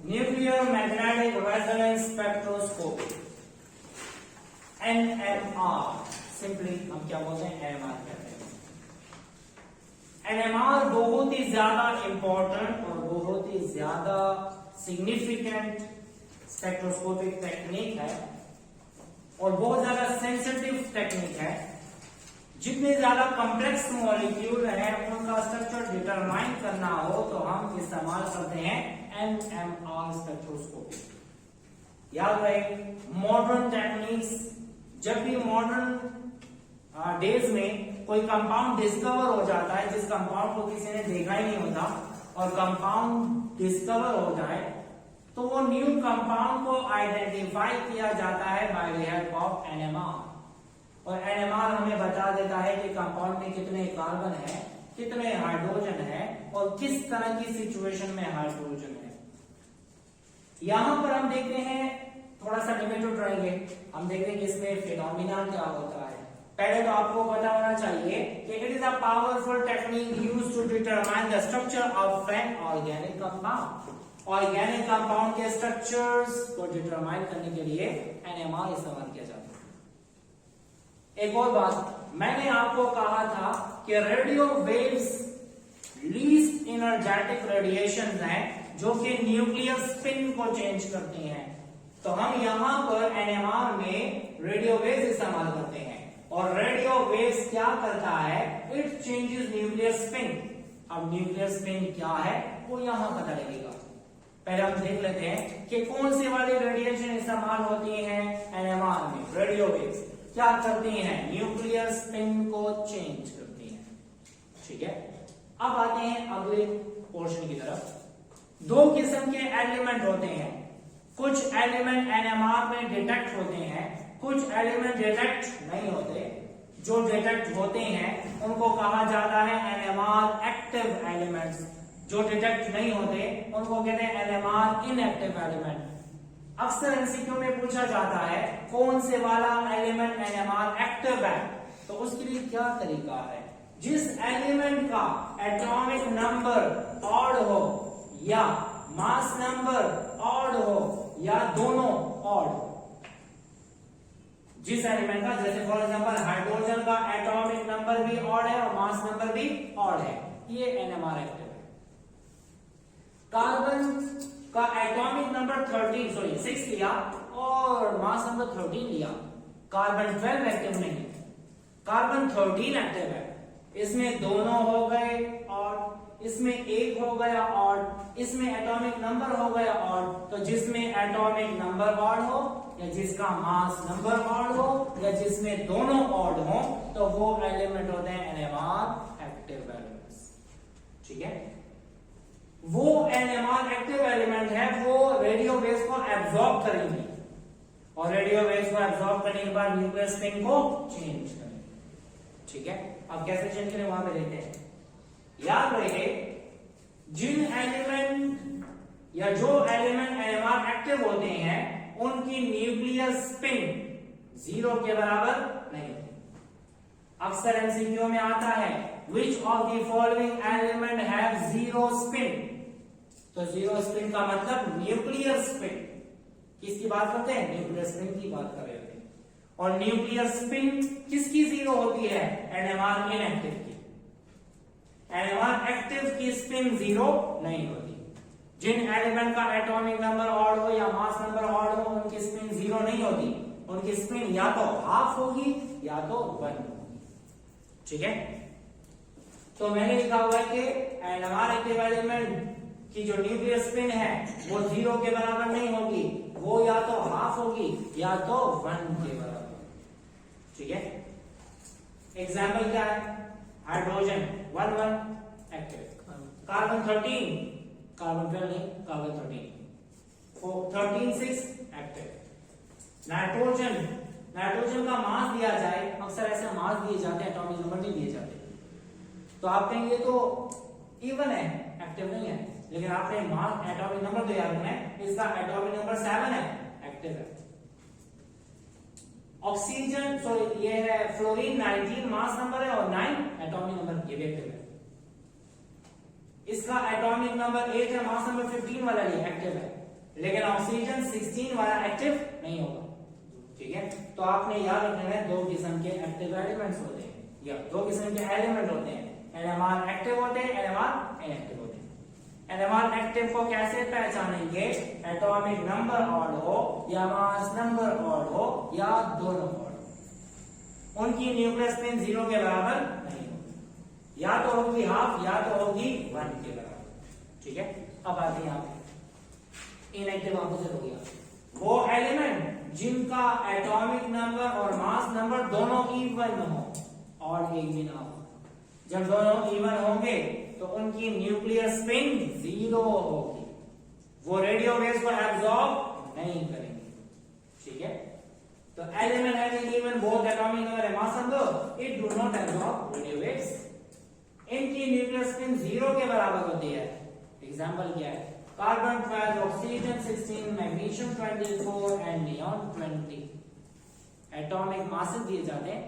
Nuclear magnetic resonance spectroscopy, NMR, simply हम क्या बोलते हैं, NMR कहते हैं। NMR बहुत ही ज्यादा इंपॉर्टेंट और बहुत ही ज्यादा सिग्निफिकेंट स्पेक्ट्रोस्कोपिक टेक्निक है और बहुत ज्यादा सेंसिटिव टेक्निक है। जितने ज्यादा कॉम्प्लेक्स मॉलिक्यूल हैं उनका स्ट्रक्चर डिटरमाइन करना हो तो हम इस्तेमाल करते हैं NMR स्पेक्ट्रोस्कोपी। याद रहे, मॉडर्न टेक्निक्स, जब भी मॉडर्न डेज में कोई कंपाउंड डिस्कवर हो जाता है जिस कंपाउंड को किसी ने देखा ही नहीं होता और कंपाउंड डिस्कवर हो जाए तो वो न्यू कंपाउंड को आइडेंटिफाई किया जाता है by the help of NMR। और NMR हमें बता देता है कि कंपाउंड में कितने कार्बन है, कितने हाइड्रोजन है और किस तरह की सिचुएशन में हाइड्रोजन है। यहां पर हम देखते हैं थोड़ा सा नेगेटिव रहेंगे, हम देखते हैं कि इसमें फिनोमिना क्या होता है। पहले तो आपको पता होना चाहिए कि it is a powerful technique used to determine the structure of an organic compound. Organic compound के स्ट्रक्चर्स को डिटरमाइन करने के लिए NMR इस्तेमाल किया जाता है। एक और बात, मैंने आपको कहा था कि radio waves least energetic radiations हैं जो कि न्यूक्लियर स्पिन को चेंज करती हैं। तो हम यहां पर NMR में रेडियो वेव्स इस्तेमाल करते हैं और रेडियो वेव्स क्या करता है, इट चेंजेस न्यूक्लियर स्पिन। अब न्यूक्लियर स्पिन क्या है वो यहां पता लगेगा। पहले हम देख लेते हैं कि कौन सी वाली रेडिएशन इस्तेमाल होती है NMR में। रेडियो वेव्स क्या करती हैं, न्यूक्लियर स्पिन को चेंज करती हैं। ठीक है, अब आते हैं अगले पोर्शन की तरफ। दो किस्म के एलिमेंट होते हैं, कुछ एलिमेंट NMR में डिटेक्ट होते हैं, कुछ एलिमेंट डिटेक्ट नहीं होते। जो डिटेक्ट होते हैं उनको कहा जाता है NMR एक्टिव एलिमेंट्स, जो डिटेक्ट नहीं होते उनको कहते हैं NMR इनएक्टिव एलिमेंट। अक्सर एमसीक्यू में पूछा जाता है कौन से वाला एलिमेंट NMR एक्टिव है, तो उसके लिए क्या तरीका है, जिस एलिमेंट का एटॉमिक नंबर ऑड हो या मास नंबर ऑड हो या दोनों ऑड हो। जिस एलिमेंट का, जैसे फॉर एग्जांपल हाइड्रोजन का एटॉमिक नंबर भी ऑड है और मास नंबर भी ऑड है, ये NMR एक्टिव है। कार्बन का एटॉमिक नंबर 6 लिया और मास नंबर 13 लिया, कार्बन 12 एक्टिव नहीं है, कार्बन 13 एक्टिव है। इसमें दोनों हो गए और इसमें एक हो गया ऑड, इसमें एटॉमिक नंबर हो गया ऑड। तो जिसमें एटॉमिक नंबर ऑड हो या जिसका मास नंबर ऑड हो या जिसमें दोनों ऑड हो तो वो एलिमेंट होते हैं NMR एक्टिव एलिमेंट्स। ठीक है, वो NMR एक्टिव एलिमेंट है, वो रेडियो वेव्स को एब्जॉर्ब करेंगे और रेडियो वेव्स को एब्जॉर्ब करने के बाद न्यूक्लियर स्पिन को चेंज करेंगे। ठीक है, अब कैसे चेंज करें वहां पे देखते हैं। याद रहे, जिन एलिमेंट या जो एलिमेंट NMR एक्टिव होते हैं उनकी न्यूक्लियर स्पिन 0 के बराबर नहीं होती। अक्सर एमसीक्यू में आता है which of the following element have 0 spin, तो 0 स्पिन का मतलब न्यूक्लियर स्पिन। किसकी बात करते हैं, न्यूक्लियर स्पिन की बात कर रहे थे। और न्यूक्लियर स्पिन किसकी 0 होती है, NMR इनएक्टिव की। NMR एक्टिव की स्पिन 0 नहीं होती। जिन एलिमेंट का एटॉमिक नंबर ऑड हो या मास नंबर ऑड हो उनकी स्पिन 0 नहीं होती, उनकी स्पिन या तो हाफ होगी या तो 1 होगी। ठीक है, तो मैंने लिखा हुआ है कि NMR एक्टिव एलिमेंट की जो न्यूक्लियर स्पिन है वो 0 के बराबर नहीं होगी, वो या तो हाफ होगी या तो 1 के बराबर। ठीक है, एग्जाम्पल क्या है, हाइड्रोजन 1 एक्टिव, कार्बन 13, कार्बन 12 नहीं, कार्बन 13 6 एक्टिव। नाइट्रोजन का मास दिया जाए, अक्सर ऐसे मास दिए जाते हैं, एटॉमिक नंबर नहीं दिए जाते, तो आप कहेंगे तो इवन है, एक्टिव नहीं है, लेकिन आपने मास एटॉमिक नंबर तो याद रखना है, इसका एटॉमिक नंबर 7 है, एक्टिव है। ऑक्सीजन, सॉरी ये है फ्लोरीन 19 मास नंबर है और 9 एटॉमिक नंबर, ये भी एक्टिव है। इसका एटॉमिक नंबर 8 है, मास नंबर 15 वाला ये एक्टिव है। लेकिन ऑक्सीजन 16 वाला एक्टिव नहीं होगा। ठीक है, तो आपने याद रखना है दो किस्म के एक्टिव एलिमेंट्स होते हैं या दो किस्म के एलिमेंट होते हैं, एनएमआर एक्टिव होते हैं, एनएमआर इनएक्टिव होते हैं। एनएमआर एक्टिव को कैसे पहचानेंगे? एटॉमिक नंबर ऑड हो या मास नंबर ऑड हो या दोनों ऑड, उनकी न्यूक्लियर स्पिन 0 के बराबर नहीं होगी, या तो होगी हाफ या तो होगी 1 के बराबर। ठीक है, अब आते हैं यहाँ पे इनएक्टिव ऑपोजिट हो गया, वो एलिमेंट जिनका एटॉमिक नंबर और मास नंबर दोनों इवन हो और एक भी ना हो। जब दोनों इवन होंगे तो उनकी न्यूक्लियर स्पिन 0 होगी, वो रेडियो वेव्स को एब्सॉर्ब नहीं करेंगे। ठीक है, तो element having even both atomic number and mass number, it do not absorb radio waves, इनकी न्यूक्लियर स्पिन 0 के बराबर होती है। एग्जांपल क्या है? Carbon 12, oxygen 16, magnesium 24 and neon 20। Atomic masses दिए जाते हैं,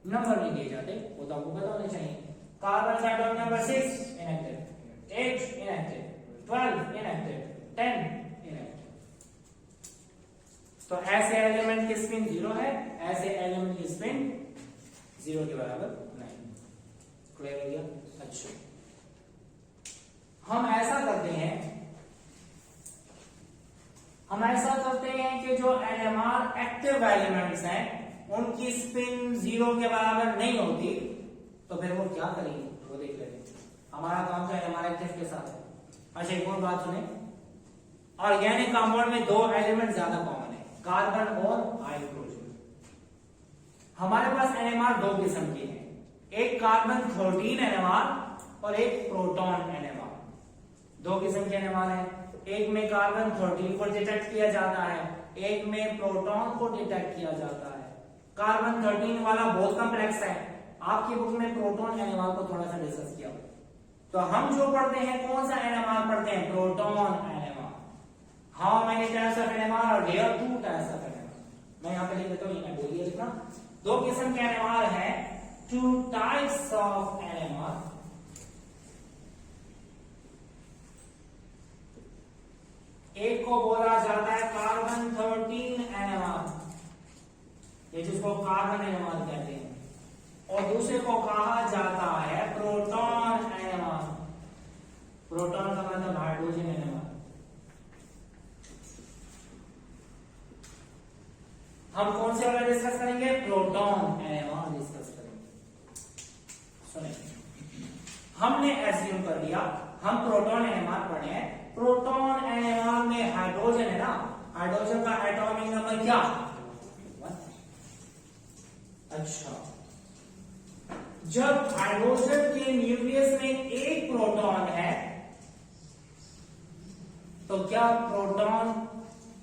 नंबर नहीं दिए जाते, वो तो आपको पता होना चाहिए। कार्बन का atomic number 6 inactive, 8 inactive, 12 inactive, 10 inactive. तो ऐसे एलिमेंट की स्पिन 0 है, ऐसे एलिमेंट की स्पिन 0 के बराबर नहीं। क्लियर हो गया? अच्छा, हम ऐसा करते हैं कि जो एनएमआर एक्टिव एलिमेंट्स हैं उनकी स्पिन 0 के बराबर नहीं होती, तो फिर वो क्या करेंगे वो देख लेते हैं। हमारा काम तो एनएमआर एक्टिव के साथ है। अच्छा, एक और बात सुने, ऑर्गेनिक कंपाउंड में दो एलिमेंट ज्यादा कॉमन है, कार्बन और हाइड्रोजन। हमारे पास एनएमआर दो किस्म के हैं, एक कार्बन 13 एनएमआर और एक प्रोटॉन एनएमआर। दो किस्म के एनएमआर हैं, एक में कार्बन 13 को डिटेक्ट किया जाता है, एक में प्रोटॉन को डिटेक्ट किया जाता है। कार्बन 13 वाला बहुत कॉम्प्लेक्स है, आपकी बुक में प्रोटॉन एनएमआर को थोड़ा सा डिस्कस किया, तो हम जो पढ़ते हैं कौन सा एनएमआर पढ़ते हैं? Proton NMR. How many types of NMR? और there are 2 types of NMR. मैं यहां पे लिख देता हूं, मैं बोलिए लिखना। दो किस्म के एनएमआर है, 2 टाइप्स ऑफ एनएमआर। एक को बोला जाता है कार्बन 13 एनएमआर, ये जिसको कार्बन एनएमआर कहते हैं, और दूसरे को कहा जाता है प्रोटॉन एनएमआर। प्रोटॉन का मतलब हाइड्रोजन एनएमआर। हम कौन से वाला डिस्कस करेंगे? प्रोटॉन एनएमआर डिस्कस करेंगे। सुनिए, हमने एज्यूम कर लिया हम प्रोटॉन एनएमआर पढ़े हैं। प्रोटॉन एनएमआर में हाइड्रोजन है ना, हाइड्रोजन का एटॉमिक नंबर क्या? 1। अच्छा, जब हाइड्रोजन के न्यूक्लियस में एक प्रोटॉन है तो क्या प्रोटॉन,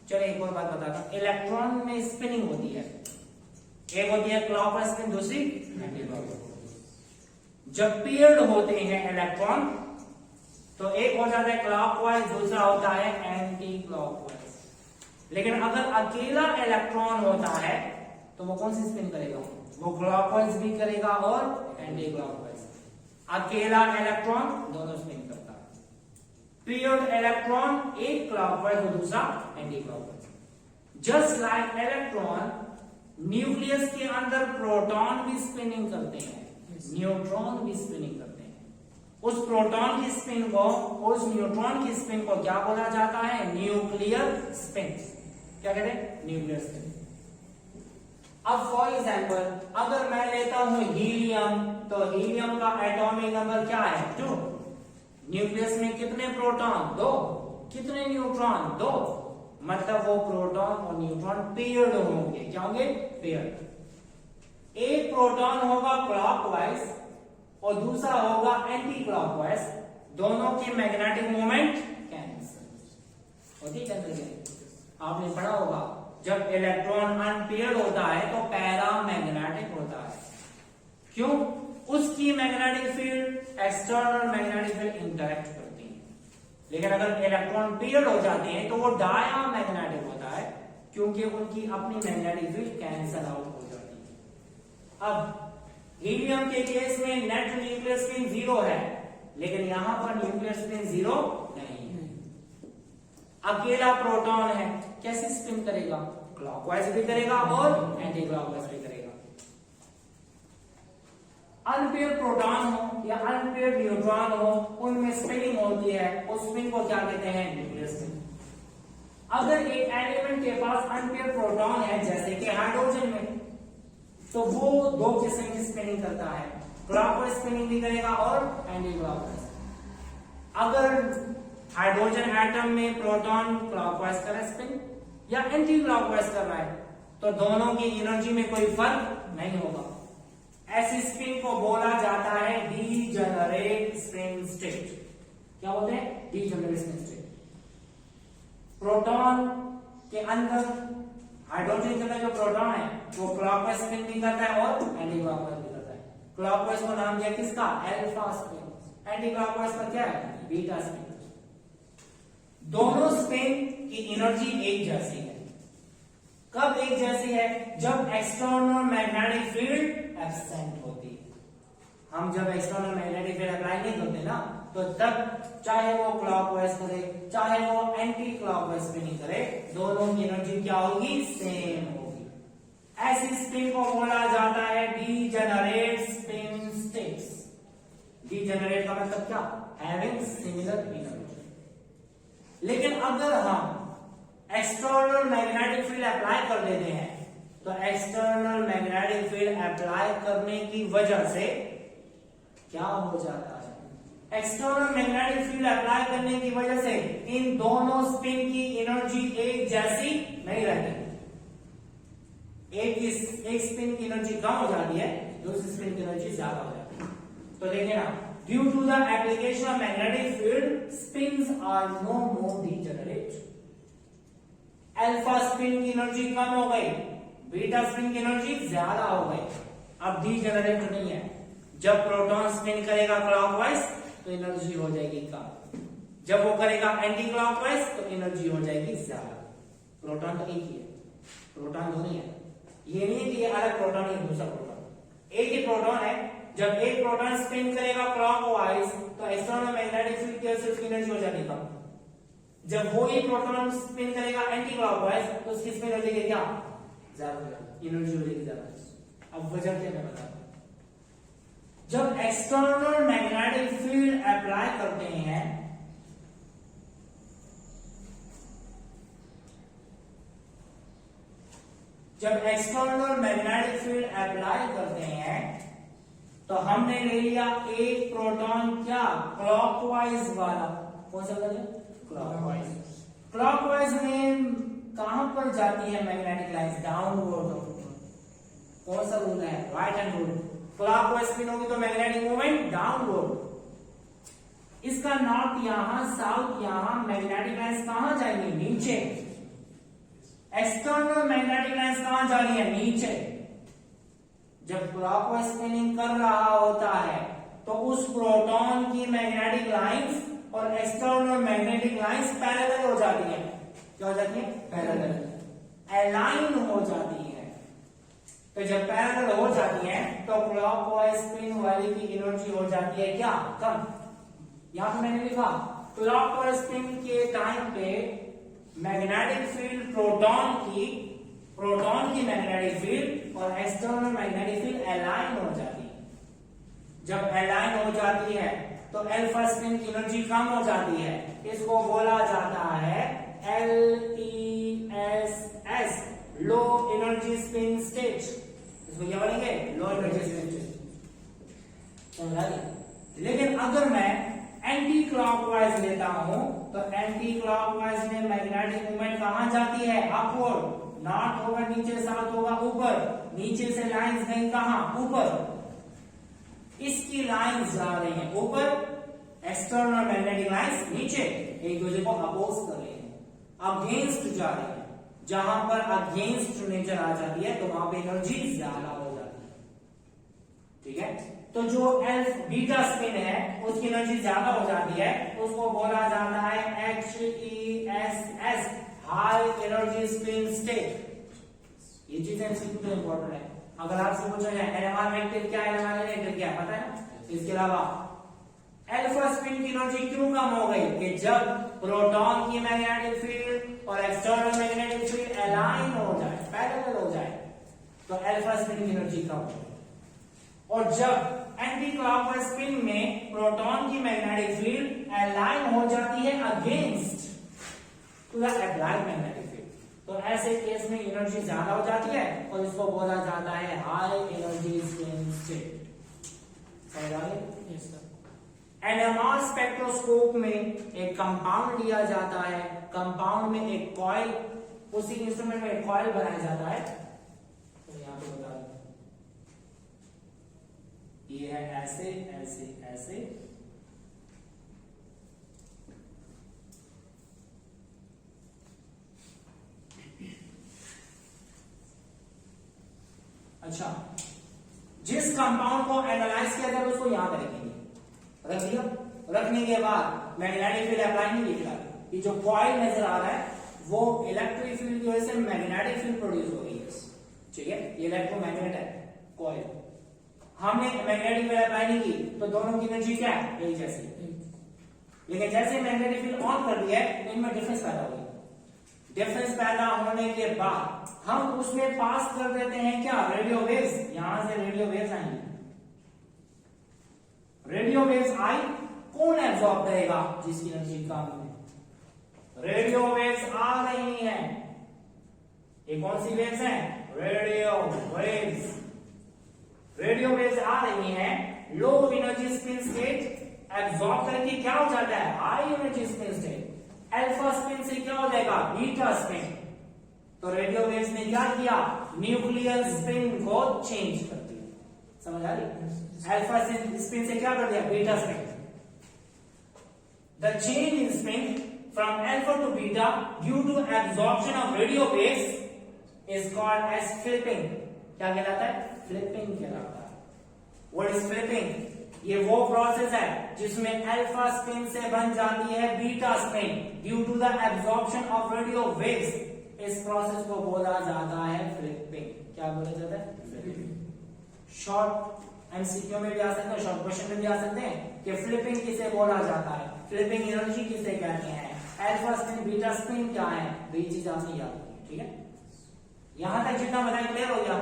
चलो एक और बात बताता हूं, इलेक्ट्रॉन में स्पिनिंग होती है, एक होती है क्लॉकवाइज स्पिन, दूसरी एंटी क्लॉकवाइज। जब पेयर्ड होते हैं इलेक्ट्रॉन तो एक हो जाता है क्लॉकवाइज, दूसरा होता है एंटी क्लॉकवाइज। लेकिन अगर अकेला इलेक्ट्रॉन होता है तो वो कौन सी स्पिन करेगा? वो क्लॉकवाइज भी करेगा और एंटी क्लॉकवाइज। अकेला इलेक्ट्रॉन दोनों स्पिन करता है, पेयर्ड इलेक्ट्रॉन एक क्लॉकवाइज और दूसरा anti clockwise. Just like electron, nucleus के अंदर प्रोटॉन भी स्पिनिंग करते हैं, न्यूट्रॉन भी स्पिनिंग करते हैं। उस प्रोटॉन की स्पिन को, उस न्यूट्रॉन की स्पिन को क्या बोला जाता है? Nuclear spin. क्या कहते हैं? Nuclear spin. अब फॉर एग्जांपल अगर मैं लेता हूं हीलियम, तो हीलियम का एटॉमिक नंबर क्या है? 2। न्यूक्लियस में कितने प्रोटॉन? 2। कितने न्यूट्रॉन? 2। मतलब वो प्रोटॉन और न्यूट्रॉन पेयर्ड होंगे। क्या होंगे? पेयर्ड। एक प्रोटॉन होगा क्लॉकवाइज और दूसरा होगा एंटी क्लॉकवाइज, दोनों के मैग्नेटिक मोमेंट कैंसिल होती है। आपने पढ़ा होगा जब इलेक्ट्रॉन अनपेयर्ड होता है तो पैरामैग्नेटिक होता है। क्यों? उसकी magnetic field external magnetic field interact करती है। लेकिन अगर इलेक्ट्रॉन पेयर्ड हो जाते हैं तो वो डायामैग्नेटिक होता है, क्योंकि उनकी अपनी मैग्नेटिक फील्ड कैंसिल आउट हो जाती है। अब हीलियम के केस में नेट न्यूक्लियर स्पिन 0 है, लेकिन यहां पर न्यूक्लियर स्पिन 0 नहीं है। अकेला प्रोटॉन है, कैसे स्पिन करेगा? क्लॉकवाइज भी करेगा और एंटी क्लॉकवाइज भी करेगा। अनपेयर प्रोटॉन हो या अनपेयर न्यूट्रॉन हो, उनमें स्पिनिंग होती है, उस स्पिन को क्या कहते हैं? Nuclear spin. अगर एक एलिमेंट के पास अनपेयर प्रोटॉन है, जैसे कि हाइड्रोजन में, तो वो दो किस्म की स्पिनिंग करता है, क्लॉकवाइज स्पिनिंग भी करेगा और एंटी क्लॉकवाइज। अगर हाइड्रोजन एटम में प्रोटॉन क्लॉकवाइज कर रहा है स्पिन या एंटी क्लॉकवाइज कर रहा है, तो दोनों की एनर्जी में कोई फर्क नहीं होगा। ऐसी स्पिन को बोला जाता है डीजेनरेट स्पिन स्टेट। क्या बोलते हैं? Degenerate spin state. प्रोटॉन के अंदर, हाइड्रोजन के अंदर जो प्रोटॉन है वो क्लॉकवाइज स्पिन भी करता है और एंटी क्लॉकवाइज भी करता है। क्लॉकवाइज को नाम दिया किसका? Alpha spin. एंटी क्लॉकवाइज का क्या है? Beta spin. दोनों स्पिन की एनर्जी एक जैसी है। कब एक जैसी है? जब एक्सटर्नल मैग्नेटिक फील्ड एब्सेंट होती है। हम जब एक्सटर्नल मैग्नेटिक फील्ड अप्लाई नहीं करते ना, तो तब चाहे वो क्लॉकवाइज करे चाहे वो एंटी क्लॉकवाइज स्पिनिंग करे, दोनों की एनर्जी क्या होगी? सेम होगी। ऐसी स्पिन को बोला जाता है डीजेनरेट स्पिन स्टेट्स। डीजेनरेट का मतलब क्या? Having similar energy. लेकिन अगर हम एक्सटर्नल मैग्नेटिक फील्ड अप्लाई कर देते हैं, तो एक्सटर्नल मैग्नेटिक फील्ड अप्लाई करने की वजह से क्या हो जाता है? एक्सटर्नल मैग्नेटिक फील्ड अप्लाई करने की वजह से इन दोनों स्पिन की एनर्जी एक जैसी नहीं रहती। एक स्पिन की एनर्जी कम हो जाती है, दूसरी स्पिन की एनर्जी ज्यादा हो जाती है। तो देखिए ना, due to the application of magnetic field spins are no more degenerate. Alpha spin की एनर्जी कम हो गई, बीटा स्पिन की एनर्जी ज्यादा हो गई। अब डीजेनरेट नहीं है। जब प्रोटॉन स्पिन करेगा क्लॉकवाइज तो एनर्जी हो जाएगी कम, जब वो करेगा एंटी क्लॉकवाइज तो एनर्जी हो जाएगी ज्यादा। प्रोटॉन तो एक ही है, प्रोटॉन दो नहीं है। ये नहीं है कि ये अलग प्रोटॉन है दूसरा प्रोटॉन, एक ही प्रोटॉन है। जब एक प्रोटॉन स्पिन करेगा क्लॉकवाइज तो एक्सटर्नल मैग्नेटिक फील्ड की वजह से उसकी एनर्जी हो जाएगी कम। जब वो ही प्रोटॉन स्पिन करेगा एंटी क्लॉकवाइज तो उसकी स्पिन हो जाएगी क्या? ज्यादा, एनर्जी हो जाएगी ज्यादा। अब वजह क्या मैं बताता हूं। जब एक्सटर्नल मैग्नेटिक फील्ड अप्लाई करते हैं, जब एक्सटर्नल मैग्नेटिक फील्ड अप्लाई करते हैं तो हमने ले लिया एक प्रोटॉन क्या? क्लॉकवाइज वाला। कौन सा वाला? क्लॉकवाइज। क्लॉकवाइज में कहां पर जाती है मैग्नेटिक लाइंस? डाउनवर्ड। कौन सा रूल है? Right hand rule. Clockwise spin होगी तो मैग्नेटिक मूवमेंट डाउनवर्ड। इसका नॉर्थ यहां, साउथ यहां, मैग्नेटिक लाइंस कहां जाएंगी? नीचे। एक्सटर्नल मैग्नेटिक लाइंस कहां जा रही है? नीचे। जब क्लॉकवाइज स्पिनिंग कर रहा होता है तो उस प्रोटॉन की मैग्नेटिक लाइंस और एक्सटर्नल मैग्नेटिक लाइंस पैरेलल हो जाती है। क्या हो जाती है? पैरेलल, अलाइन हो जाती है। तो जब पैरेलल हो जाती है तो क्लॉकवाइज स्पिन वाली की एनर्जी हो जाती है क्या? कम। यहां पे मैंने लिखा क्लॉकवाइज स्पिन के टाइम पे मैग्नेटिक फील्ड प्रोटॉन की मैग्नेटिक फील्ड और एक्सटर्नल मैग्नेटिक फील्ड अलाइन हो जाती है। जब अलाइन हो जाती है तो अल्फा स्पिन की एनर्जी कम हो जाती है। इसको बोला जाता है LESS, low energy spin state. इसको क्या बोलेंगे? Low energy spin state. समझा गया? लेकिन अगर मैं एंटी क्लॉकवाइज लेता हूं तो एंटी क्लॉकवाइज में मैग्नेटिक मूवमेंट कहां जाती है? अपवर्ड। नॉर्थ होगा नीचे, साउथ होगा ऊपर। नीचे से लाइंस गई कहां? ऊपर। इसकी लाइंस जा रही हैं ऊपर, एक्सटर्नल मैग्नेटिक लाइंस नीचे, एक दूसरे को अपोज कर रही हैं, अगेंस्ट जा रही है। जहां पर अगेंस्ट नेचर आ जाती है तो वहां पे एनर्जी ज्यादा हो जाती है। ठीक है? तो जो बीटा स्पिन है उसकी एनर्जी ज्यादा हो जाती है, उसको बोला जाता है HESS, high energy spin state. ये चीजें इंपॉर्टेंट है। अगर आपसे पूछा जाए NMR वेक्टर क्या है, NMR वेक्टर क्या है, पता है? इसके अलावा अल्फा स्पिन की एनर्जी क्यों कम हो गई कि जब प्रोटॉन की मैग्नेटिक फील्ड और एक्सटर्नल मैग्नेटिक फील्ड अलाइन हो जाए, पैरेलल हो जाए, तो अल्फा स्पिन की एनर्जी कम हो गई। और जब एंटी क्लॉकवाइज स्पिन में प्रोटॉन की मैग्नेटिक फील्ड अलाइन हो जाती है against to the applied magnetic field, तो ऐसे केस में एनर्जी ज्यादा हो जाती है और इसको बोला जाता है हाई एनर्जी स्पिन स्टेट। समझ आ गई? Yes sir. एनएमआर स्पेक्ट्रोस्कोप में एक कंपाउंड लिया जाता है, कंपाउंड में एक कॉइल, उसी इंस्ट्रूमेंट में एक कॉइल बनाया जाता है, तो यहां पे बता दूं ये है ऐसे ऐसे ऐसे, अच्छा जिस कंपाउंड को एनालाइज किया जाए उसको यहां पे रखेंगे, रख दिया, रखने के बाद मैग्नेटिक फील्ड अप्लाई नहीं दिख रहा, ये जो कॉइल नजर आ रहा है वो इलेक्ट्रिक फील्ड की वजह से मैग्नेटिक फील्ड प्रोड्यूस हो रही है, ठीक है, ये इलेक्ट्रोमैग्नेट है कॉइल, हमने मैग्नेटिक फील्ड अप्लाई नहीं की तो दोनों की एनर्जी क्या है, यही जैसी, लेकिन जैसे मैग्नेटिक फील्ड ऑन कर दिया है इनमें डिफरेंस पैदा हो गया, डिफरेंस पैदा होने के बाद हम उसमें पास कर देते हैं क्या, रेडियो वेव्स, यहां से रेडियो वेव्स आएंगे, रेडियो वेव्स आई, कौन एब्सॉर्ब करेगा, जिसकी एनर्जी कम है, रेडियो वेव्स आ रही हैं, ये कौन सी वेव्स हैं, रेडियो वेव्स, रेडियो वेव्स आ रही हैं, low energy spin state absorb करके क्या हो जाता है, high energy spin state, alpha spin से क्या हो जाएगा, बीटा स्पिन, तो रेडियो वेव्स ने क्या किया, न्यूक्लियर स्पिन को चेंज कर दिया, समझ आ रही, अल्फा स्पिन से क्या कर दिया, beta spin, the change in spin from alpha to beta due to absorption of radio waves is called as flipping, क्या कहलाता है, फ्लिपिंग कहलाता है, व्हाट इज फ्लिपिंग, ये वो प्रोसेस है जिसमें अल्फा स्पिन से बन जाती है beta spin due to the absorption of radio waves, इस प्रोसेस को बोला जाता है फ्लिपिंग, क्या बोला जाता है, फ्लिपिंग। शॉर्ट एमसीक्यू में भी आ सकते हैं, शॉर्ट क्वेश्चन में भी आ सकते हैं कि फ्लिपिंग किसे बोला जाता है, फ्लिपिंग एनर्जी किसे कहते हैं, अल्फा स्पिन बीटा स्पिन क्या है, तो ये चीज आपने याद रखनी, ठीक है, यहां तक जितना बताया क्लियर हो गया।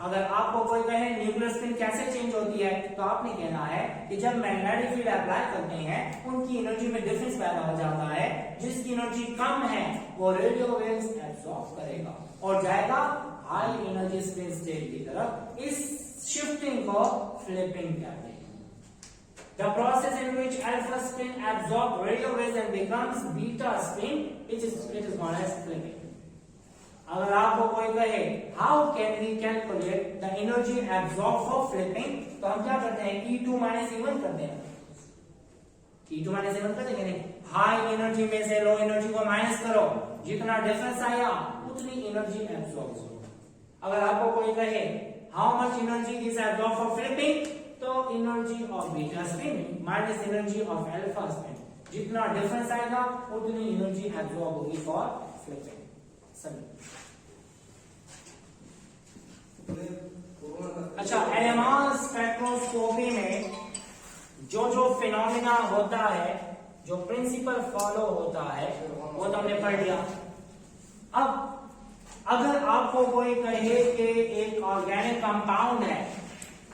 अगर आपको कोई कहे न्यूक्लियर स्पिन कैसे चेंज होती है, तो आपने कहना है कि जब मैग्नेटिक फील्ड अप्लाई करते हैं उनकी एनर्जी में डिफरेंस पैदा हो जाता है, जिसकी एनर्जी कम है वो रेडियो वेव्स एब्सॉर्ब करेगा और जाएगा हाई एनर्जी स्पिन स्टेट की तरफ, इस शिफ्टिंग को फ्लिपिंग कहते हैं। The process in which alpha spin absorbs radio waves and becomes beta spin, it is called as flipping. अगर आपको कोई कहे how can we calculate the energy absorb for flipping, तो हम क्या करते हैं, E2 माइनस E1 करते हैं, E2 माइनस E1 करते हैं, हाई एनर्जी में से लो एनर्जी को माइनस करो, जितना डिफरेंस आया उतनी एनर्जी एब्सॉर्ब हो। अगर आपको कोई कहे how much energy is absorb for flipping, तो energy of beta spin minus energy of alpha spin, जितना डिफरेंस आएगा उतनी एनर्जी एब्सॉर्ब होगी फॉर फ्लिपिंग। अच्छा, एनएमआर स्पेक्ट्रोस्कोपी में जो जो फिनोमिना होता है, जो प्रिंसिपल फॉलो होता है, वो तो हमने पढ़ लिया। अब अगर आपको कोई कहे कि एक ऑर्गेनिक कंपाउंड है,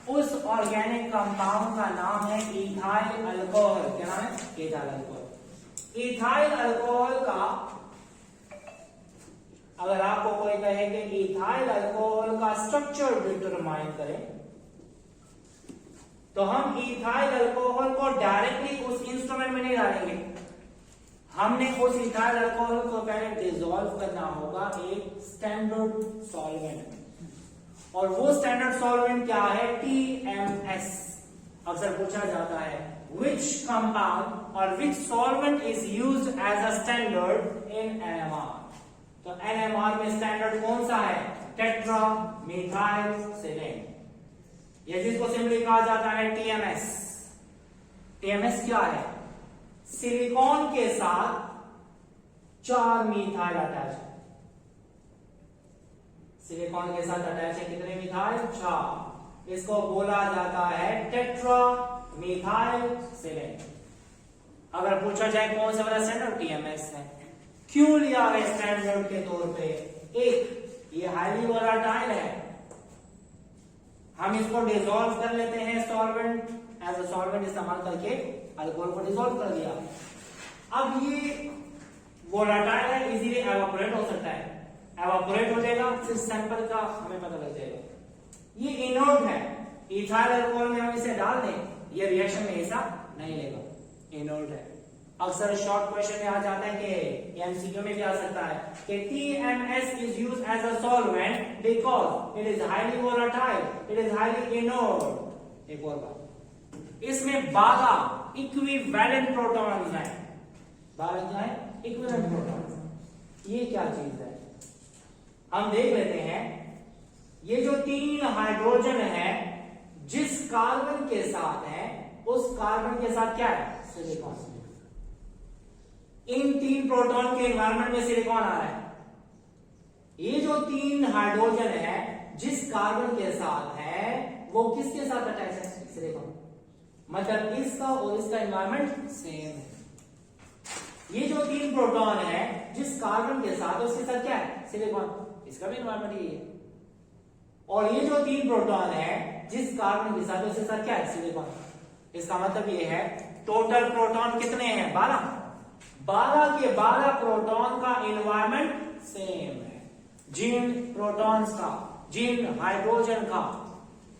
उस ऑर्गेनिक कंपाउंड का नाम है इथाइल अल्कोहल, क्या नाम है, इथाइल अल्कोहल। इथाइल अल्कोहल का अगर आपको कोई कहे कि इथाइल अल्कोहल का स्ट्रक्चर डिटरमाइन करें, तो हम इथाइल अल्कोहल को डायरेक्टली उस इंस्ट्रूमेंट में नहीं डालेंगे, हमने उस इथाइल अल्कोहल को पहले डिसॉल्व करना होगा एक स्टैंडर्ड सॉल्वेंट में, और वो स्टैंडर्ड सॉल्वेंट क्या है, TMS। अक्सर पूछा जाता है which compound or which solvent is used as a standard in NMR, तो NMR में स्टैंडर्ड कौन सा है, टेट्रा मिथाइल सेलेन, ये जिसको सिंपली कहा जाता है TMS। TMS क्या है, सिलिकॉन के साथ 4 मिथाइल अटैच है, सिलिकॉन के साथ अटैच है कितने मिथाइल, 4, इसको बोला जाता है टेट्रा मिथाइल सेलेन। अगर पूछा जाए कौन सा वाला स्टैंडर्ड, टीएमएस है। क्यों लिया है स्टैंडर्ड के तौर पे? एक, ये हाईली वोलाटाइल है, हम इसको डिसॉल्व कर लेते हैं सॉल्वेंट, एज अ सॉल्वेंट इस्तेमाल करके अल्कोहल को डिसॉल्व कर दिया। अब ये वोलाटाइल है, इजीली एवापोरेट हो सकता है, एवापोरेट हो जाएगा, फिर सैंपल का हमें पता लग जाएगा। ये इनर्ट है, इथाइल अल्कोहल में हम इसे डाल दें, ये रिएक्शन में हिस्सा नहीं लेगा, इनर्ट है। अक्सर शॉर्ट क्वेश्चन में आ जाता है कि एमसीक्यू में भी आ सकता है कि TMS is used as a solvent because it is highly volatile, it is highly inert. एक और बात, इसमें 12 इक्विवेलेंट प्रोटॉन्स हैं। 12 क्या है? Equivalent protons. ये क्या चीज है हम देख लेते हैं। ये जो 3 हाइड्रोजन है जिस कार्बन के साथ है, उस कार्बन के साथ क्या है? सिलिकॉन। इन 3 प्रोटॉन के एनवायरमेंट में सिलिकॉन आ रहा है। ये जो 3 हाइड्रोजन है जिस कार्बन के साथ है वो किसके साथ अटैच है? सिलिकॉन। मतलब इसका और इसका एनवायरमेंट सेम है। ये जो 3 प्रोटॉन है जिस कार्बन के साथ, उसके साथ क्या है? सिलिकॉन। इसका भी एनवायरमेंट यही है। और ये जो 3 प्रोटॉन है जिस कार्बन के साथ, उसके साथ क्या है? सिलिकॉन। इसका मतलब ये है टोटल प्रोटॉन कितने हैं? 12। 12 के 12 प्रोटॉन का एनवायरमेंट सेम है। जिन प्रोटॉन्स का, जिन हाइड्रोजन का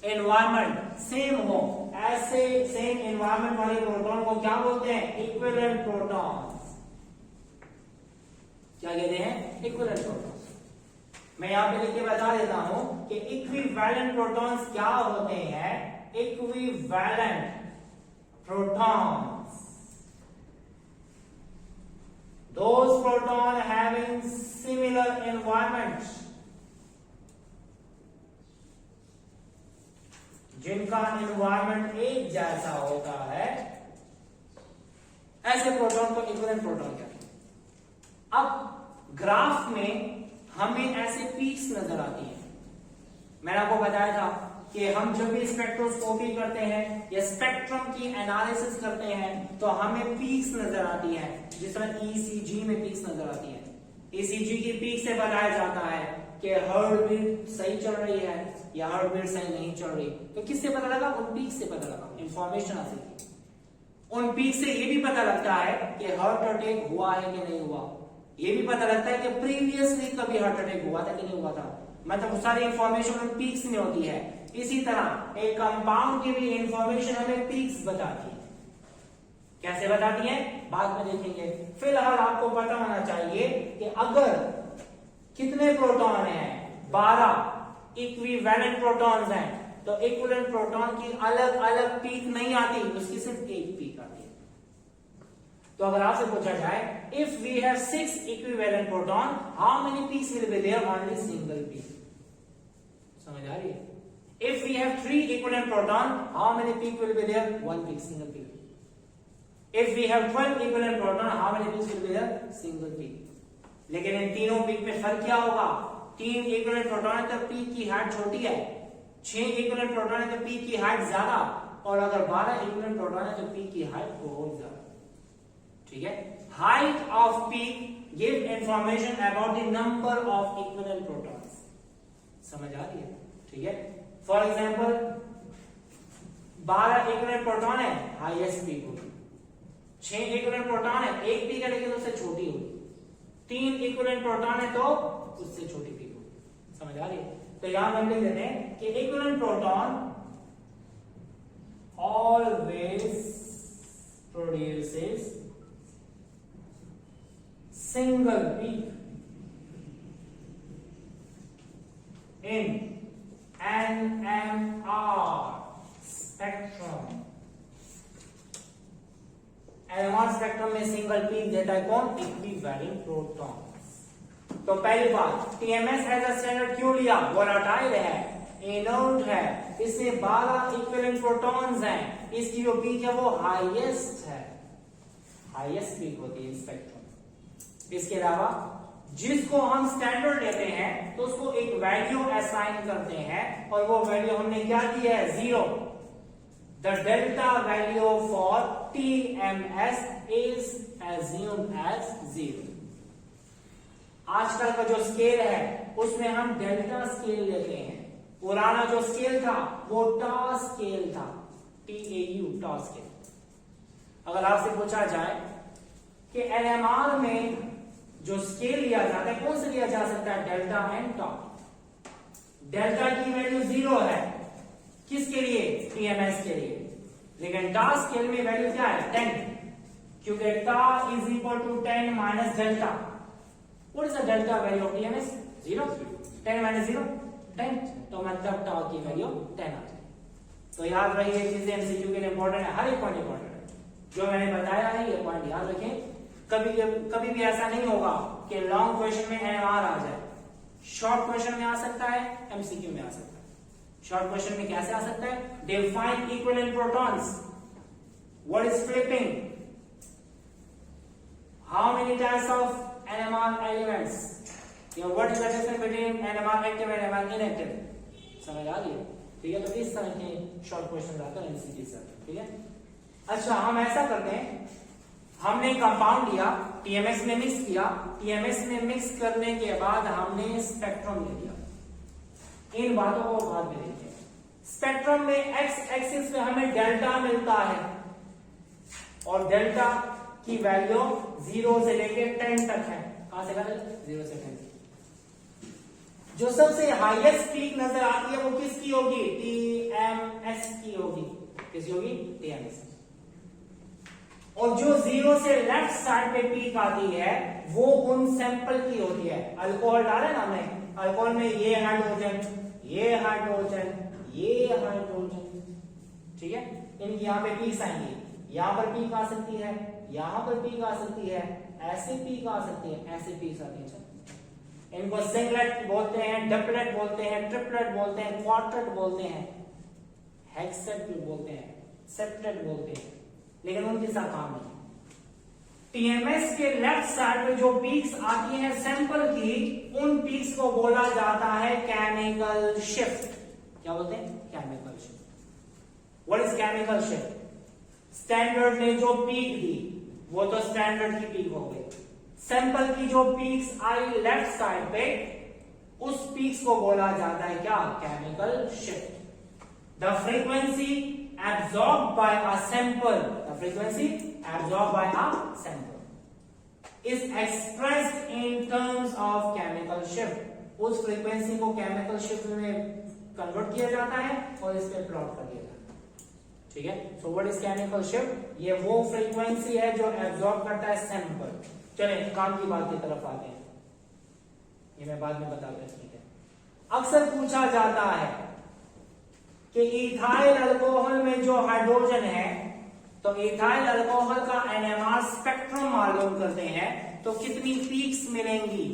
एनवायरमेंट सेम हो, ऐसे सेम एनवायरमेंट वाले प्रोटॉन को क्या बोलते हैं? Equivalent protons. क्या कहते हैं? Equivalent protons. मैं यहां पे लिख के बता देता हूं कि इक्विवेलेंट प्रोटॉन्स क्या होते हैं। Equivalent protons, those proton having similar environment, जिनका एनवायरमेंट एक जैसा होता है, ऐसे प्रोटॉन को इक्विवेलेंट प्रोटॉन कहते हैं। अब ग्राफ में हमें ऐसे पीक्स नजर आती हैं। मैंने आपको बताया था कि हम जब भी स्पेक्ट्रोस्कोपी करते हैं या स्पेक्ट्रम की एनालिसिस करते हैं तो हमें पीक्स नजर आती है, जिस तरह ECG में पीक्स नजर आती है। ECG की पीक से बताया जाता है कि हार्ट बीट सही चल रही है या हार्ट बीट सही नहीं चल रही। तो किससे पता लगा? उन पीक से पता लगा, इंफॉर्मेशन हासिल की। उन पीक से ये भी पता लगता है कि हार्ट अटैक हुआ है कि नहीं हुआ। ये भी पता लगता है कि प्रीवियसली कभी हार्ट अटैक हुआ था कि नहीं हुआ था। मतलब सारी इंफॉर्मेशन उन पीक्स में होती है। इसी तरह एक कंपाउंड की भी इंफॉर्मेशन हमें पीक्स बताती है। कैसे बताती है बाद में देखेंगे। फिलहाल आपको पता होना चाहिए कि अगर कितने प्रोटॉन हैं? 12 इक्विवेलेंट प्रोटॉन्स हैं, तो इक्विवेलेंट प्रोटॉन की अलग अलग पीक नहीं आती, उसकी सिर्फ एक पीक आती है। तो अगर आपसे पूछा जाए if we have 6 equivalent proton, how many peaks will be there? Only single peak. समझ आ रही है? If we have 3 equivalent proton, how many peak will be there? 1 peak, single peak. If we have 12 equivalent proton, how many peaks will be there? Single peak. लेकिन इन तीनों peak में फर्क क्या होगा? 3 इक्विवेलेंट प्रोटॉन है तो पीक की height छोटी है, 6 इक्विवेलेंट प्रोटॉन है तो पीक की हाइट ज्यादा, और अगर 12 इक्विवेलेंट प्रोटॉन है तो पीक की हाइट बहुत ज्यादा। ठीक है? Height off peak give information about the number of equivalent protons. समझ आ रही है? ठीक है? फॉर एग्जाम्पल 12 इक्विवेलेंट प्रोटॉन है, हाईएस्ट पीक होगी। 6 इक्विवेलेंट प्रोटॉन है, एक पीक है लेकिन उससे छोटी होगी। 3 इक्विवेलेंट प्रोटॉन है तो उससे छोटी पीक होगी। समझ आ रही है? तो यहां हम लिख देते हैं कि equivalent proton always produces single peak in NMR spectrum। NMR spectrum में सिंगल पीक देता है कौन? Equivalent protons. तो पहली बात, TMS एज अ स्टैंडर्ड क्यों लिया? वोलाटाइल है, इनर्ट है, इसमें 12 इक्विवेलेंट प्रोटॉन्स हैं, इसकी जो पीक है वो हाईएस्ट है, हाईएस्ट पीक होती है स्पेक्ट्रम। इसके अलावा जिसको हम स्टैंडर्ड लेते हैं तो उसको एक वैल्यू असाइन करते हैं, और वो वैल्यू हमने क्या दी है? 0। The delta value for TMS is assumed as 0. आजकल का जो स्केल है उसमें हम डेल्टा स्केल लेते हैं। पुराना जो स्केल था वो टॉ स्केल था, TAU, टॉ स्केल। अगर आपसे पूछा जाए कि NMR में जो स्केल लिया जाता है कौन से लिया जा सकता है, डेल्टा एंड टॉ। डेल्टा की वैल्यू 0 है, किसके लिए, TMS के लिए। लेकिन टॉ स्केल में वैल्यू क्या है, 10, क्योंकि tau is equal to 10 minus delta. What is the delta value of TMS, 0। 10 minus 0, 10, तो मतलब टॉ की वैल्यू 10 आ जाए। तो याद रही ये चीजें MCQ के लिए इंपॉर्टेंट है, हर एक पॉइंट इंपॉर्टेंट है। जो मैंने बताया है ये पॉइंट याद रखें। कभी भी ऐसा नहीं होगा कि लॉन्ग क्वेश्चन में NMR आ जाए, शॉर्ट क्वेश्चन में आ सकता है, MCQ में आ सकता है। शॉर्ट क्वेश्चन में कैसे आ सकता है, define equivalent protons, what is flipping, how many types of NMR elements, what is the difference between NMR active and NMR inactive, समझ आ रही है, ठीक है। तो इस तरह के शॉर्ट क्वेश्चन आता है MCQ से, ठीक है। अच्छा, हम ऐसा करते हैं, हमने कंपाउंड लिया, TMS में मिक्स किया, TMS में मिक्स करने के बाद हमने स्पेक्ट्रम ले लिया। इन बातों को बाद में देखते हैं। स्पेक्ट्रम में एक्स एक्सिस पे हमें डेल्टा मिलता है और डेल्टा की वैल्यू 0 से लेके 10 तक है। कहां से, 0 से 10। जो सबसे हाईएस्ट पीक नजर आती है वो किसकी होगी, TMS की होगी। किसकी होगी, TMS। और जो 0 से लेफ्ट साइड पे पीक आती है वो उन सैंपल की होती है। अल्कोहल डाले ना हमने, अल्कोहल में ये हाइड्रोजन, ये हाइड्रोजन, ये हाइड्रोजन, ठीक है। इनकी यहाँ पे पीक्स आएंगी, यहां पर पीक आ सकती है, यहां पर पीक आ सकती है, ऐसे पीक आ सकती है, ऐसे पीक आती है। इनको सिंगलेट बोलते हैं, डबलेट बोलते हैं, ट्रिपलेट बोलते हैं, क्वार्टेट बोलते हैं, हेक्सेट बोलते हैं, सेप्टेट बोलते हैं, लेकिन उनके साथ काम नहीं। TMS के लेफ्ट साइड पे जो पीक्स आती हैं सैंपल की, उन पीक्स को बोला जाता है केमिकल शिफ्ट। क्या बोलते हैं, chemical shift. What is chemical shift, standard ने जो पीक दी वो तो स्टैंडर्ड की पीक हो गई। सैंपल की जो पीक्स आई लेफ्ट साइड पे, उस पीक्स को बोला जाता है क्या, chemical shift. The frequency absorbed by a sample, the frequency absorbed by a sample is expressed in terms of chemical shift. उस फ्रीक्वेंसी को केमिकल शिफ्ट में कन्वर्ट किया जाता है और इस पे प्लॉट कर दिया जाता है, ठीक है। So what is chemical shift, ये वो फ्रीक्वेंसी है जो एब्जॉर्ब करता है सैंपल। चलिए काम की बात की तरफ आते हैं, ये मैं बाद में बताता हूं, ठीक है। अक्सर पूछा जाता है कि इथाइल अल्कोहल में जो हाइड्रोजन है, तो इथाइल अल्कोहल का NMR स्पेक्ट्रम मालूम करते हैं तो कितनी पीक्स मिलेंगी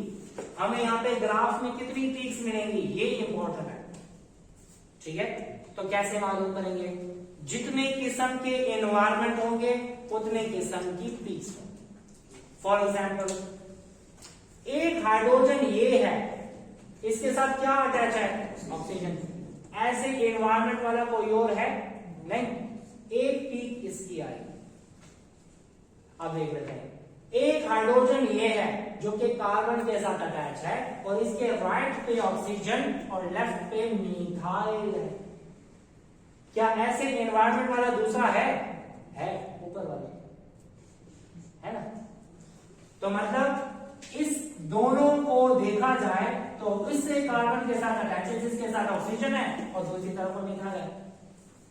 हमें, यहाँ पे ग्राफ में कितनी पीक्स मिलेंगी, ये इंपॉर्टेंट है, ठीक है। तो कैसे मालूम करेंगे, जितने किस्म के एनवायरमेंट होंगे उतने किस्म की पीक्स होंगी। फॉर एग्जाम्पल, एक हाइड्रोजन ये है, इसके साथ क्या अटैच है, ऑक्सीजन। ऐसे एनवायरमेंट वाला कोई और है नहीं, एक पीक इसकी आई। अब देख लेते हैं, एक हाइड्रोजन ये है जो कि कार्बन के साथ अटैच है और इसके राइट पे ऑक्सीजन और लेफ्ट पे मीथाइल है। क्या ऐसे एनवायरमेंट वाला दूसरा है ऊपर वाला, है ना। तो मतलब इस दोनों को देखा जाए तो इससे कार्बन के साथ अटैच है जिसके साथ ऑक्सीजन है और दूसरी तरफ मिथाइल है।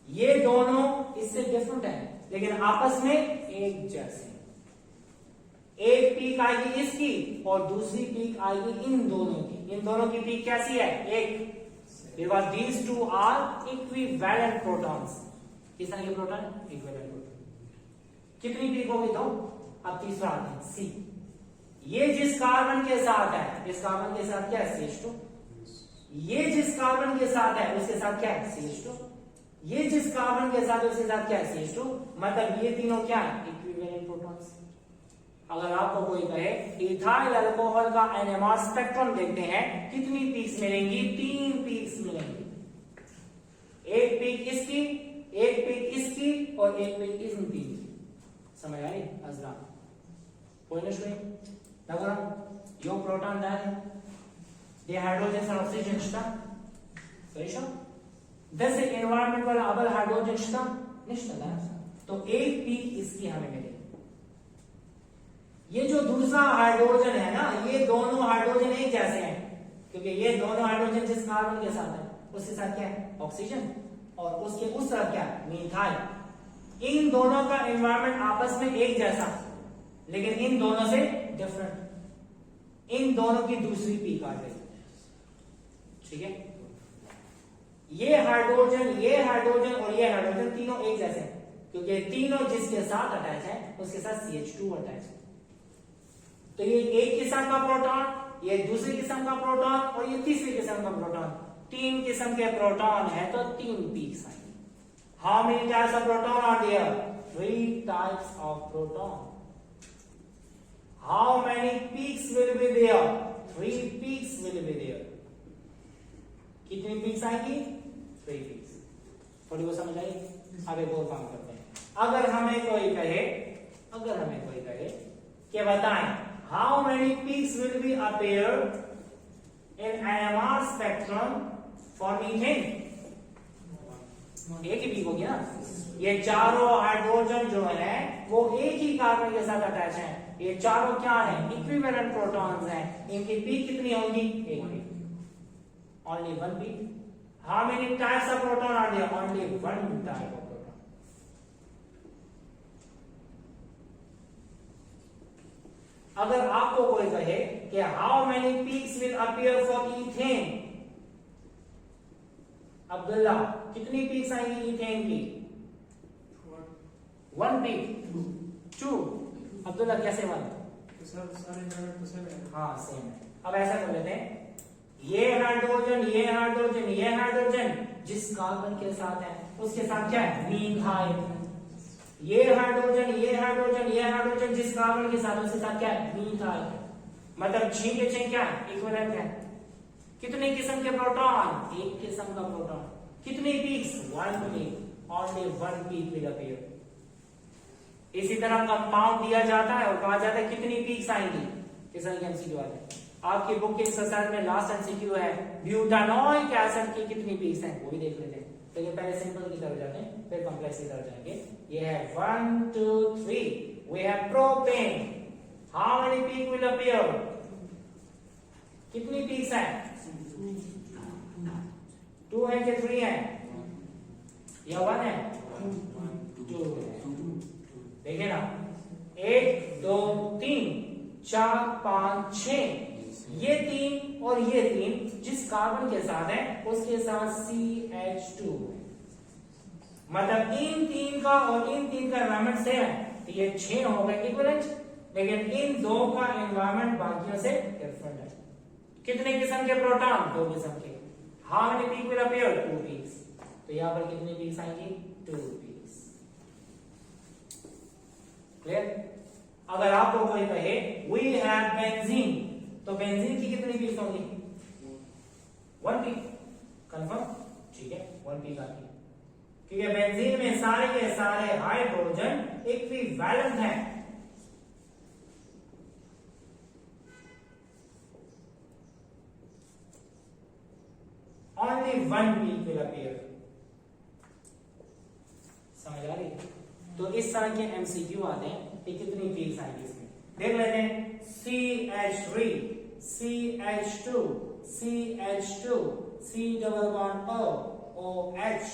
ये दोनों इससे डिफरेंट है लेकिन आपस में एक जैसे। एक पीक आएगी इसकी और दूसरी पीक आएगी इन दोनों की। इन दोनों की पीक कैसी है, एक, because these two are equivalent protons. किस तरह के प्रोटॉन, इक्विवेलेंट प्रोटॉन। कितनी पीक होगी, दो। अब तीसरा आते हैं सी। ये जिस कार्बन के साथ है, इस कार्बन के साथ क्या है, CH2। ये जिस कार्बन के साथ है उसके साथ क्या है, CH2। ये जिस कार्बन के साथ है उसके साथ क्या है, CH2। मतलब ये तीनों क्या है, इक्विवेलेंट प्रोटॉन्स। अगर आपको कोई कहे इथाइल अल्कोहल का NMR स्पेक्ट्रम देखते हैं, कितनी पीक्स मिलेंगी, 3 पीक्स मिलेंगी। एक पीक इसकी, एक पीक इसकी और एक पीक इन तीन की। समझ आई अजरा पोइनस में नगर यो proton där det hydrogen och oxygen está så दस एनवायरमेंट वाला अबल हाइड्रोजन está निश्चित तो एक पीक इसकी हमें मिलेगी। ये जो दूसरा हाइड्रोजन है ना, ये दोनों हाइड्रोजन एक जैसे हैं क्योंकि ये दोनों हाइड्रोजन जिस कार्बन के साथ है उसके साथ क्या है ऑक्सीजन और उसके उस तरफ क्या है मीथाइल। इन दोनों का एनवायरमेंट आपस में एक जैसा लेकिन इन दोनों से डिफरेंट, इन दोनों की दूसरी पीक आ गई। ठीक है, ये हाइड्रोजन और ये हाइड्रोजन तीनों एक जैसे हैं क्योंकि तीनों जिसके साथ अटैच है उसके साथ CH2 अटैच है। तो ये एक किस्म का प्रोटॉन, ये दूसरी किस्म का प्रोटॉन और ये तीसरी किस्म का प्रोटॉन, तीन किस्म के प्रोटॉन है तो तीन पीक्स आएंगे। How many types of proton are there? 3 types of proton. How many peaks will be there? 3 peaks will be there. कितनी पीक्स आएंगी? 3 पीक्स। थोड़ी वो समझ आई? अब एक और काम करते हैं। अगर हमें कोई कहे कि बताएं how many peaks will be appear in NMR spectrum for methane? एक ही पीक होगी ना। ये चारों हाइड्रोजन जो है वो एक ही कार्बन के साथ अटैच हैं। ये चारों क्या है? इक्विवेलेंट प्रोटॉन्स हैं। इनकी पीक कितनी होगी? एक peak. Only one peak. How many types of proton are there? Only one type of proton. अगर आपको कोई कहे कि how many peaks will appear for ethane? Abdullah कितनी पीक्स आएंगी ईथेन की? 1 पीक। 2। अब्दुल्ला कैसे 1? हाँ सेम है। अब ऐसा कर लेते हैं, ये हाइड्रोजन जिस कार्बन के साथ है उसके साथ क्या है? मीथाइल। ये हाइड्रोजन जिस कार्बन के साथ उसके साथ क्या है? मीथाइल। मतलब छह के छह क्या है? इक्विवेलेंट है। कितने किस्म के प्रोटॉन? एक किस्म का प्रोटॉन। कितनी peaks? 1 peak. Only 1 peak will appear. इसी तरह कंपाउंड दिया जाता है और कहा जाता है कितनी पीक्स आएंगी? किस एमसीक्यू आते हैं आपकी बुक के एक्सरसाइज में। लास्ट एमसीक्यू है ब्यूटानोइक एसिड की कितनी पीक्स हैं वो भी देख लेते हैं। तो पहले सिंपल की तरफ जाते हैं फिर कॉम्प्लेक्स की तरफ जाएंगे। ये है 1 2 3। We have propane. How many peak will appear? कितनी पीक्स हैं? 2 है कि 3 है या 1 है? 2 है। देखिए ना, 1 2 3 4 5 6। ये 3 और ये 3 जिस कार्बन के साथ है उसके साथ CH2। मतलब इन 3 का और इन 3 का एनवायरमेंट सेम है तो ये 6 हो गए इक्विवेलेंट, लेकिन इन 2 का एनवायरमेंट बाकियों से डिफरेंट है। कितने किस्म के प्रोटॉन? 2 किस्म के। How many peak will appear? 2 peaks. तो यहां पर कितनी पीक्स आएंगी? 2 पीक्स। क्लियर? अगर आपको कोई कहे वी हैव बेंजीन, तो बेंजीन की कितनी पीक्स होंगी? 1 पीक। कंफर्म? ठीक है, 1 पीक आती है क्योंकि बेंजीन में सारे के सारे हाइड्रोजन इक्विवेलेंट हैं। Only 1 peak will appear. समझ आ रही? तो इस तरह के एमसीक्यू आते हैं कि कितनी पीक्स आएंगी इसमें। देख लेते हैं CH3 CH2 CH2 C double bond O OH।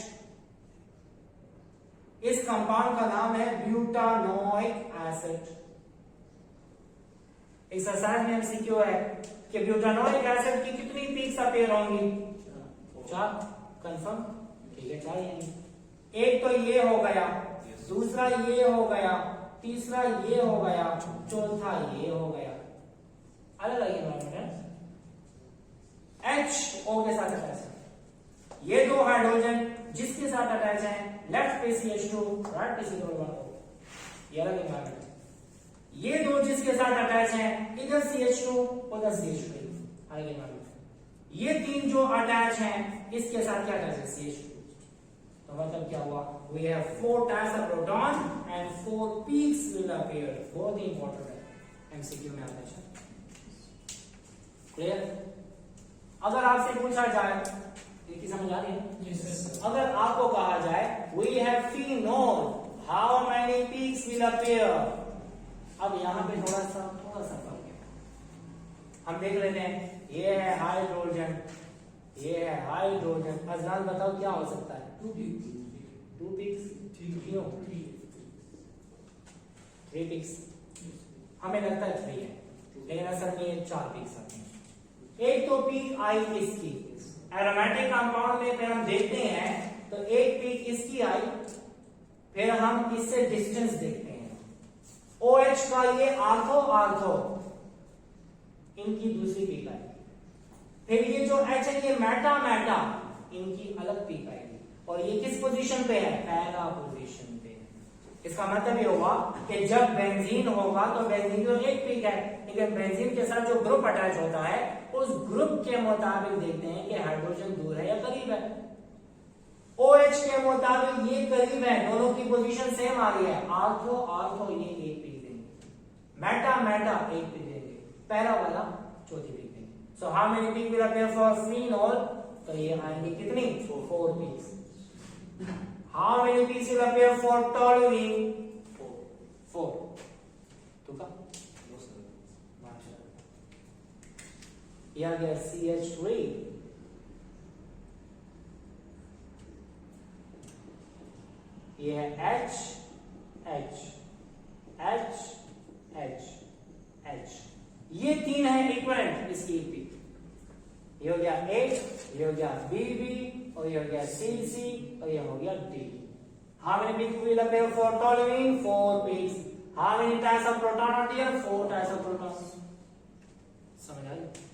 इस कंपाउंड का नाम है ब्यूटानोइक एसिड। एक्सरसाइज में एमसीक्यू है कि ब्यूटानोइक एसिड की कितनी पीक्स अपीयर होंगी? 4। कंफर्म? ठीक है, 4 आएंगी। एक तो ये हो गया, दूसरा ये हो गया, तीसरा ये हो गया, चौथा ये हो गया। अलग अलग एनवायरमेंट है। HO के साथ अटैच है। ये 2 हाइड्रोजन जिसके साथ अटैच है लेफ्ट पे CH2 राइट पे CH2, ये अलग एनवायरमेंट है। ये 2 जिसके साथ अटैच है इधर CH2 उधर CH2, अलग एनवायरमेंट। ये 3 जो अटैच हैं इसके साथ क्या अटैच है? CH2। तो मतलब क्या हुआ? we have 4 types of proton and 4 peaks will appear. बहुत ही important है, MCQ में आता है. क्लियर? अगर आपसे पूछा जाए, देखिए समझ आ रही है? Yes, sir. अगर आपको कहा जाए we have phenol, how many peaks will appear? अब यहाँ पे थोड़ा सा फर्क है. हम देख लेते हैं, ये है हाइड्रोजन, ये है हाइड्रोजन. अजलाल बताओ क्या हो सकता है? 2 peaks. 2 peaks? क्यों? 3 peaks? हमें लगता है 3 है, लेकिन असल में ये 4 peaks आते हैं. एक तो पीक आई इसकी एरोमेटिक कंपाउंड में, फिर हम देखते हैं तो एक पीक इसकी आई, फिर हम इससे डिस्टेंस देखते हैं. OH का ये आर्थो आर्थो, इनकी दूसरी पीक आई. फिर ये जो H है ये मेटा मेटा, इनकी अलग पीक आएगी. और ये किस पोजीशन पे है? पहला पोजीशन पे. इसका मतलब ये होगा कि जब बेंजीन होगा तो बेंजीन तो एक पीक है, लेकिन बेंजीन के साथ जो ग्रुप अटैच होता है उस ग्रुप के मुताबिक देखते हैं कि हाइड्रोजन दूर है या करीब है. OH के मुताबिक ये करीब है, दोनों की पोजीशन सेम आ रही है. आर्थो आर्थो ये एक पीक देंगे, मेटा मेटा एक पीक देंगे, पहला वाला चौथी पीक देंगे. So how many peak will appear for phenol? तो ये आएंगे कितनी? 4 peaks. How many peaks will appear for toluene? 4. तो का ये आ गया CH3. ये है H H H H H. ये 3 है इक्विवेलेंट इसकी पीक. ये हो गया A, ये हो गया BB, और ये हो गया CC, और ये हो गया D. How many peaks will appear for toluene? 4 peaks. How many types of proton are there? 4 types of protons. समझ आ गई?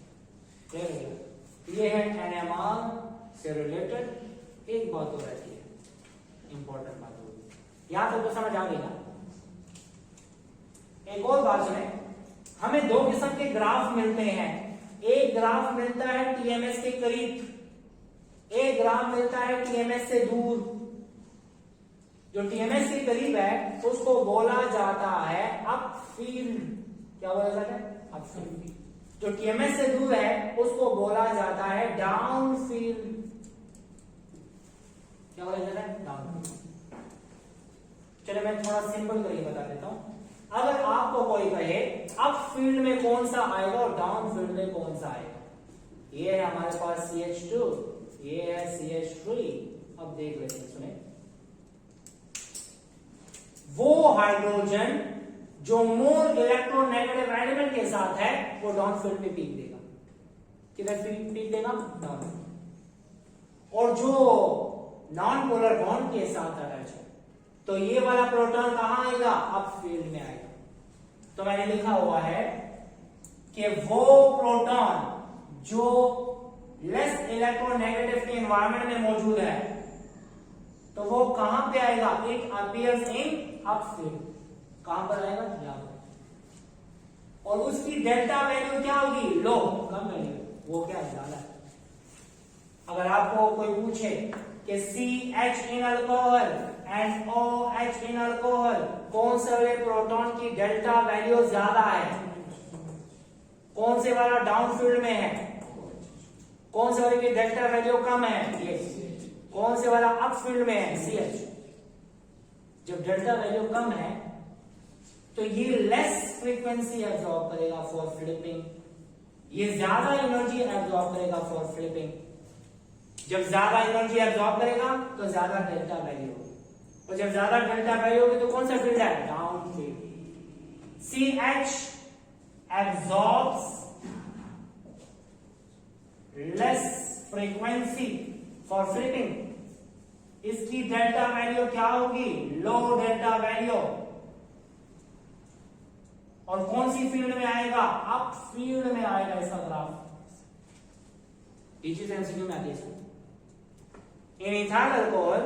ये है NMR से रिलेटेड एक बात और रहती है, इंपॉर्टेंट बात होगी. यहां तक तो समझ आ गई ना? एक और बात सुने, हमें 2 किस्म के ग्राफ मिलते हैं. एक ग्राफ मिलता है TMS के करीब, एक ग्राफ मिलता है TMS से दूर. जो TMS के करीब है उसको बोला जाता है अपफील्ड. क्या बोला जाता है? अपफील्ड. जो TMS से दूर है उसको बोला जाता है डाउनफील्ड. क्या बोला जाता है? डाउनफील्ड. चलो मैं थोड़ा सिंपल करके बता देता हूं. अगर आपको कोई कहे अपफील्ड में कौन सा आएगा और डाउनफील्ड में कौन सा आएगा, ये है हमारे पास CH2, ये है CH3. अब देख लेते हैं, सुने. वो हाइड्रोजन जो मोर इलेक्ट्रोनेगेटिव एलिमेंट के साथ है वो डाउनफील्ड में पीक देगा. किधर पीक देगा? डाउनफील्ड. और जो नॉन पोलर बॉन्ड के साथ अटैच है तो ये वाला प्रोटॉन कहां आएगा? अपफील्ड में आएगा. तो मैंने लिखा हुआ है कि वो प्रोटॉन जो लेस इलेक्ट्रोनेगेटिव के एनवायरनमेंट में मौजूद है तो वो कहां पे आएगा? It appears in upfield. कहां पर आएगा? यहां पर. और उसकी डेल्टा वैल्यू क्या होगी? लो, कम वैल्यू. वो क्या ज्यादा है. अगर आपको कोई पूछे कि CH in alcohol and OH in alcohol कौन से वाले प्रोटॉन की डेल्टा वैल्यू ज्यादा है, कौन से वाला डाउनफील्ड में है, कौन से वाले की डेल्टा वैल्यू कम है, ये कौन से वाला अपफील्ड में है? CH. जब डेल्टा वैल्यू कम है तो ये लेस फ्रीक्वेंसी एब्जॉर्ब करेगा फॉर फ्लिपिंग, ये ज्यादा एनर्जी एब्जॉर्ब करेगा फॉर फ्लिपिंग. जब ज्यादा एनर्जी एब्जॉर्ब करेगा तो ज्यादा डेल्टा वैल्यू होगी, और जब ज्यादा डेल्टा वैल्यू होगी तो कौन सा फील्ड है? Down field. CH absorbs less frequency for flipping. इसकी डेल्टा वैल्यू क्या होगी? लो डेल्टा वैल्यू. और कौन सी फील्ड में आएगा? अप फील्ड में आएगा इसका ग्राफ. ये चीज एमसीक्यू में आती है. In ethyl alcohol,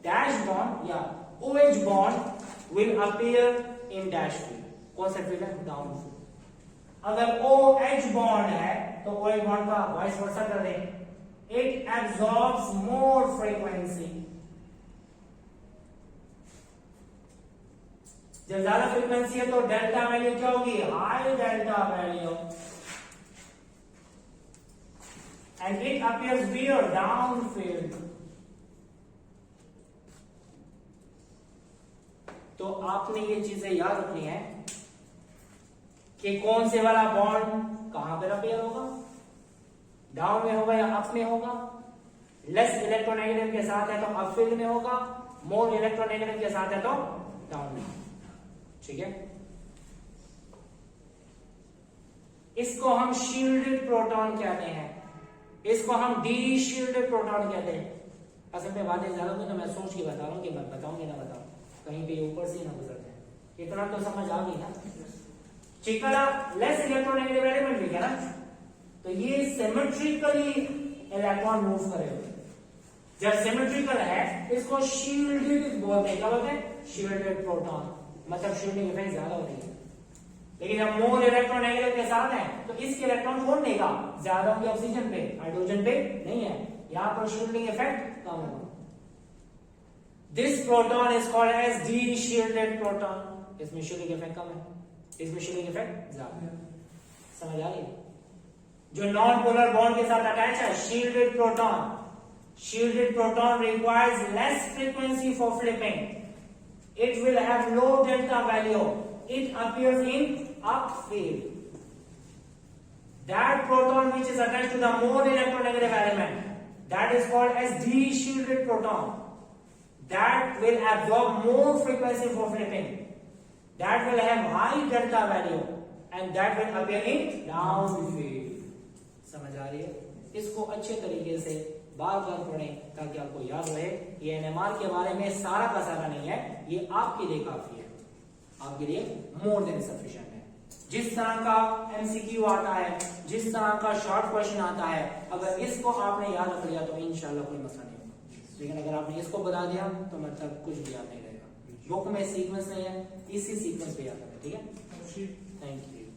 dash bond या OH bond will appear in dash field. कौन सा फील्ड है? Down field. अगर OH bond है तो OH bond का वाइस वर्सा कर दें. It absorbs more frequency. जब ज्यादा फ्रीक्वेंसी है तो डेल्टा वैल्यू क्या होगी, high delta value, and it appears where, down field. तो आपने ये चीजें याद रखनी है कि कौन से वाला बॉन्ड कहां पर अपीयर होगा, डाउन में होगा या अप में होगा। लेस इलेक्ट्रोनेगेटिव के साथ है तो अप फील्ड में होगा, मोर इलेक्ट्रोनेगेटिव के साथ है तो डाउन में। ठीक है, इसको हम शील्डेड प्रोटॉन कहते हैं, इसको हम डी शील्डेड प्रोटॉन कहते हैं। असल में बातें ज्यादा तो मैं सोच के बता रहा हूं कि मैं बताऊंगी ना बताऊं, कहीं पे ऊपर से ना गुजर जाए। इतना तो समझ आ गई ना। ठीक है, लेस इलेक्ट्रोनेगेटिव एलिमेंट लिखा ना, तो ये सिमेट्रिकली इलेक्ट्रॉन मूव करेगा। जब सिमेट्रिकल है इसको शील्डेड बोलते हैं। क्या बोलते हैं, शील्डेड प्रोटॉन, मतलब शील्डिंग इफेक्ट ज्यादा होती है। लेकिन जब मोर इलेक्ट्रोनेगेटिव के साथ है तो इसके इलेक्ट्रॉन कौन देगा, ज्यादा होंगे ऑक्सीजन पे, हाइड्रोजन पे नहीं है। यहां पर शील्डिंग इफेक्ट कम होगा। This proton is called as deshielded proton. इसमें शील्डिंग इफेक्ट कम है, इसमें शील्डिंग इफेक्ट ज्यादा है। समझ आ गई। जो नॉन पोलर बॉन्ड के साथ अटैच है, shielded proton, shielded proton requires less frequency for flipping, it will have low delta value, it appears in up field. That proton which is attached to the more electronegative element, that is called as d shielded proton, that will absorb more frequency for flipping, that will have high delta value, and that will appear in down field. समझ आ रही है। इसको अच्छे तरीके से बार बार पढ़ें ताकि आपको याद रहे। ये एनएमआर के बारे में सारा का सारा नहीं है, ये आपके लिए काफी है, आपके लिए मोर देन सफिशिएंट है। जिस तरह का एमसीक्यू आता है, जिस तरह का शॉर्ट क्वेश्चन आता है, अगर इसको आपने याद रख लिया तो इंशाल्लाह कोई मसला नहीं होगा। लेकिन अगर आपने इसको बता दिया तो मतलब कुछ भी याद नहीं रहेगा। बुक में सीक्वेंस नहीं है, इसी सीक्वेंस पे याद रखें। ठीक है, थैंक यू।